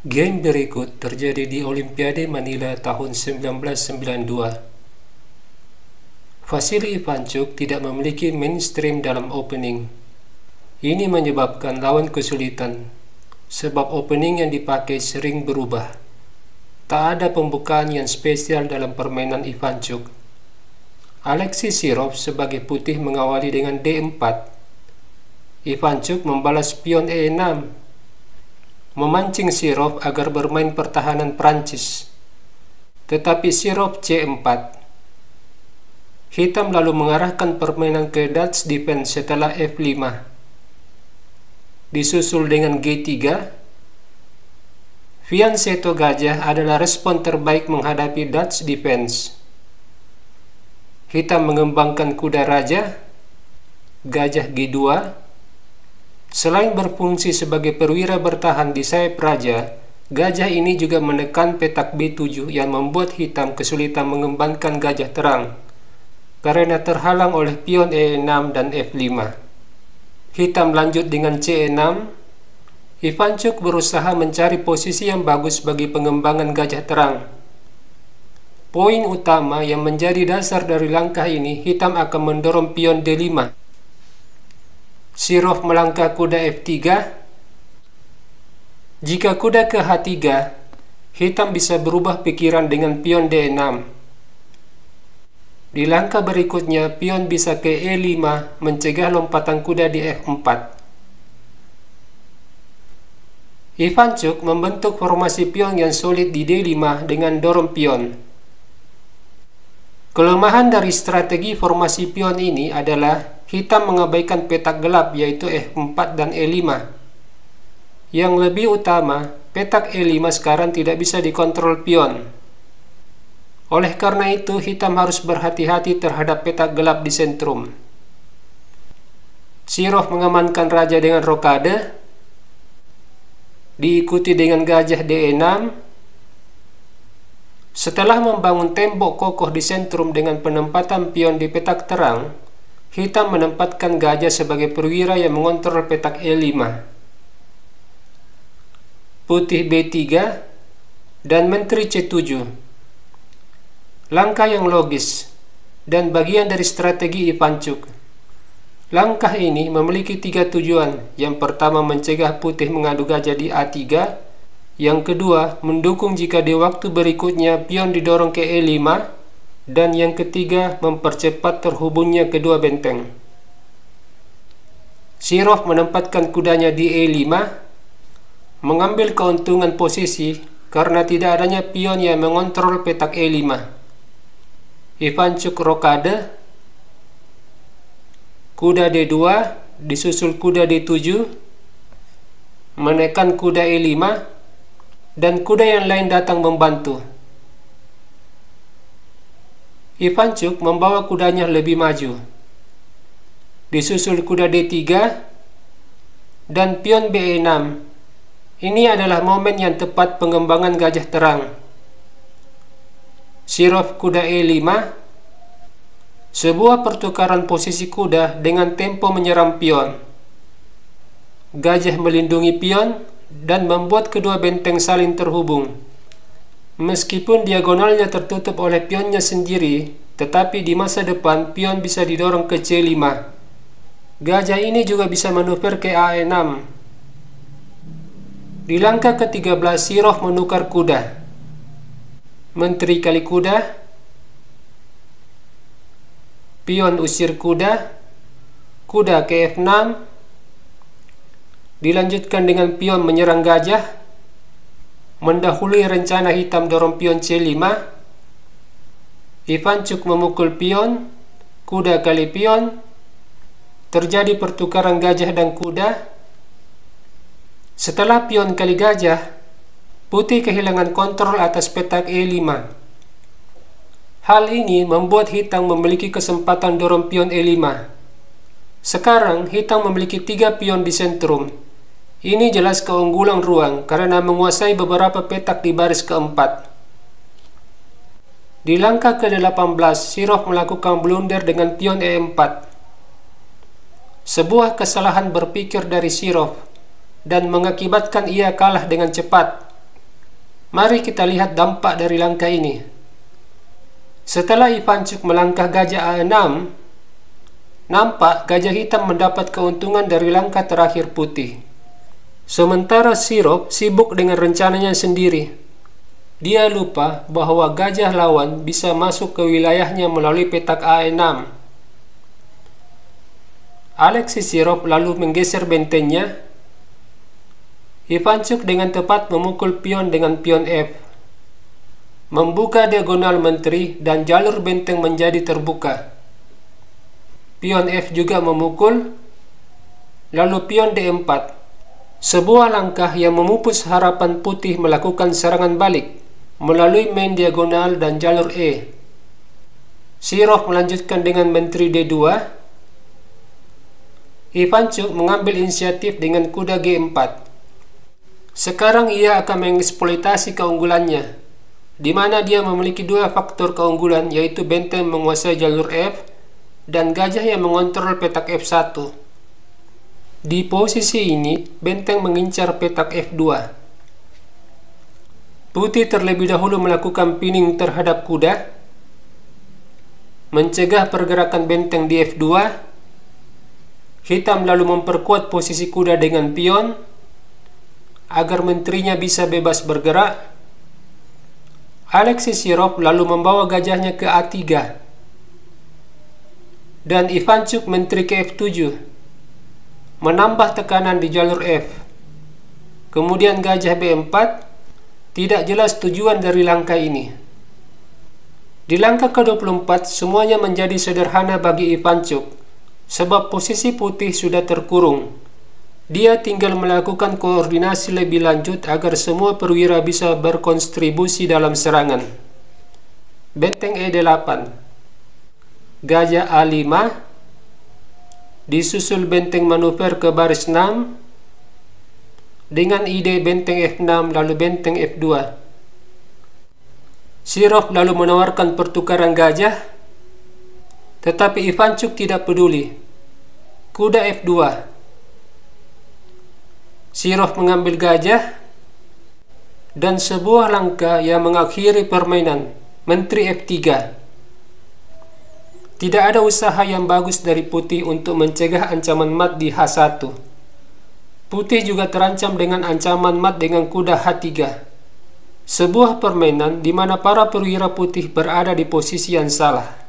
Game berikut terjadi di Olimpiade Manila tahun 1992. Vasily Ivanchuk tidak memiliki mainstream dalam opening. Ini menyebabkan lawan kesulitan, sebab opening yang dipakai sering berubah. Tak ada pembukaan yang spesial dalam permainan Ivanchuk. Alexei Sirov sebagai putih mengawali dengan D4. Ivanchuk membalas pion E6, memancing Sirov agar bermain pertahanan Prancis. Tetapi Sirov C4. Hitam lalu mengarahkan permainan ke Dutch defense setelah F5. Disusul dengan G3. Fianchetto gajah adalah respon terbaik menghadapi Dutch defense. Hitam mengembangkan kuda raja, gajah G2. Selain berfungsi sebagai perwira bertahan di sayap raja, gajah ini juga menekan petak B7 yang membuat hitam kesulitan mengembangkan gajah terang karena terhalang oleh pion E6 dan F5. Hitam lanjut dengan C6. Ivanchuk berusaha mencari posisi yang bagus bagi pengembangan gajah terang. Poin utama yang menjadi dasar dari langkah ini, hitam akan mendorong pion D5. Sirov melangkah kuda F3. Jika kuda ke H3, hitam bisa berubah pikiran dengan pion D6. Di langkah berikutnya, pion bisa ke E5 mencegah lompatan kuda di F4. Ivanchuk membentuk formasi pion yang solid di D5 dengan dorong pion. Kelemahan dari strategi formasi pion ini adalah hitam mengabaikan petak gelap yaitu F4 dan E5. Yang lebih utama, petak E5 sekarang tidak bisa dikontrol pion. Oleh karena itu, hitam harus berhati-hati terhadap petak gelap di sentrum. Sirov mengamankan raja dengan rokade, diikuti dengan gajah D6. Setelah membangun tembok kokoh di sentrum dengan penempatan pion di petak terang, hitam menempatkan gajah sebagai perwira yang mengontrol petak E5. Putih B3 dan menteri C7. Langkah yang logis dan bagian dari strategi Ivanchuk. Langkah ini memiliki 3 tujuan. Yang pertama, mencegah putih mengadu gajah di A3. Yang kedua, mendukung jika di waktu berikutnya pion didorong ke E5. Dan yang ketiga, mempercepat terhubungnya kedua benteng. Sirov menempatkan kudanya di E5, mengambil keuntungan posisi karena tidak adanya pion yang mengontrol petak E5. Ivanchuk rokade, kuda D2 disusul kuda D7, menekan kuda E5, dan kuda yang lain datang membantu. Ivanchuk membawa kudanya lebih maju. Disusul kuda D3 dan pion B6. Ini adalah momen yang tepat pengembangan gajah terang. Sirov kuda E5. Sebuah pertukaran posisi kuda dengan tempo menyerang pion. Gajah melindungi pion dan membuat kedua benteng saling terhubung. Meskipun diagonalnya tertutup oleh pionnya sendiri, tetapi di masa depan pion bisa didorong ke C5. Gajah ini juga bisa manuver ke A6. Di langkah ke-13, Sirov menukar kuda. Menteri kali kuda, pion usir kuda, kuda ke F6, dilanjutkan dengan pion menyerang gajah, mendahului rencana hitam dorong pion C5. Ivanchuk memukul pion, kuda kali pion, terjadi pertukaran gajah dan kuda. Setelah pion kali gajah, putih kehilangan kontrol atas petak E5. Hal ini membuat hitam memiliki kesempatan dorong pion E5. Sekarang hitam memiliki 3 pion di sentrum. Ini jelas keunggulan ruang karena menguasai beberapa petak di baris keempat. Di langkah ke-18, Sirov melakukan blunder dengan pion E4. Sebuah kesalahan berpikir dari Sirov dan mengakibatkan ia kalah dengan cepat. Mari kita lihat dampak dari langkah ini. Setelah Ivancuk melangkah gajah A6, nampak gajah hitam mendapat keuntungan dari langkah terakhir putih. Sementara Sirop sibuk dengan rencananya sendiri. Dia lupa bahwa gajah lawan bisa masuk ke wilayahnya melalui petak A6. Alexis Sirop lalu menggeser bentengnya. Ivancuk dengan tepat memukul pion dengan pion F, membuka diagonal menteri dan jalur benteng menjadi terbuka. Pion F juga memukul, lalu pion D4. Sebuah langkah yang memupus harapan putih melakukan serangan balik melalui main diagonal dan jalur E. Sirop melanjutkan dengan menteri D2. Ivancuk mengambil inisiatif dengan kuda G4. Sekarang ia akan mengeksploitasi keunggulannya, di mana dia memiliki dua faktor keunggulan, yaitu benteng menguasai jalur F dan gajah yang mengontrol petak F1. Di posisi ini, benteng mengincar petak F2. Putih terlebih dahulu melakukan pinning terhadap kuda, mencegah pergerakan benteng di F2. Hitam lalu memperkuat posisi kuda dengan pion agar menterinya bisa bebas bergerak. Alexis Sirop lalu membawa gajahnya ke A3 dan Ivancuk menteri ke F7, menambah tekanan di jalur F. Kemudian gajah B4. Tidak jelas tujuan dari langkah ini. Di langkah ke-24 semuanya menjadi sederhana bagi Ivancuk, sebab posisi putih sudah terkurung. Dia tinggal melakukan koordinasi lebih lanjut agar semua perwira bisa berkontribusi dalam serangan. Benteng E8, gajah A5, disusul benteng manuver ke baris 6, dengan ide benteng F6 lalu benteng F2. Sirop lalu menawarkan pertukaran gajah, tetapi Ivancuk tidak peduli. Kuda F2. Sirop mengambil gajah dan sebuah langkah yang mengakhiri permainan, menteri F3. Tidak ada usaha yang bagus dari putih untuk mencegah ancaman mat di H1. Putih juga terancam dengan ancaman mat dengan kuda H3. Sebuah permainan di mana para perwira putih berada di posisi yang salah.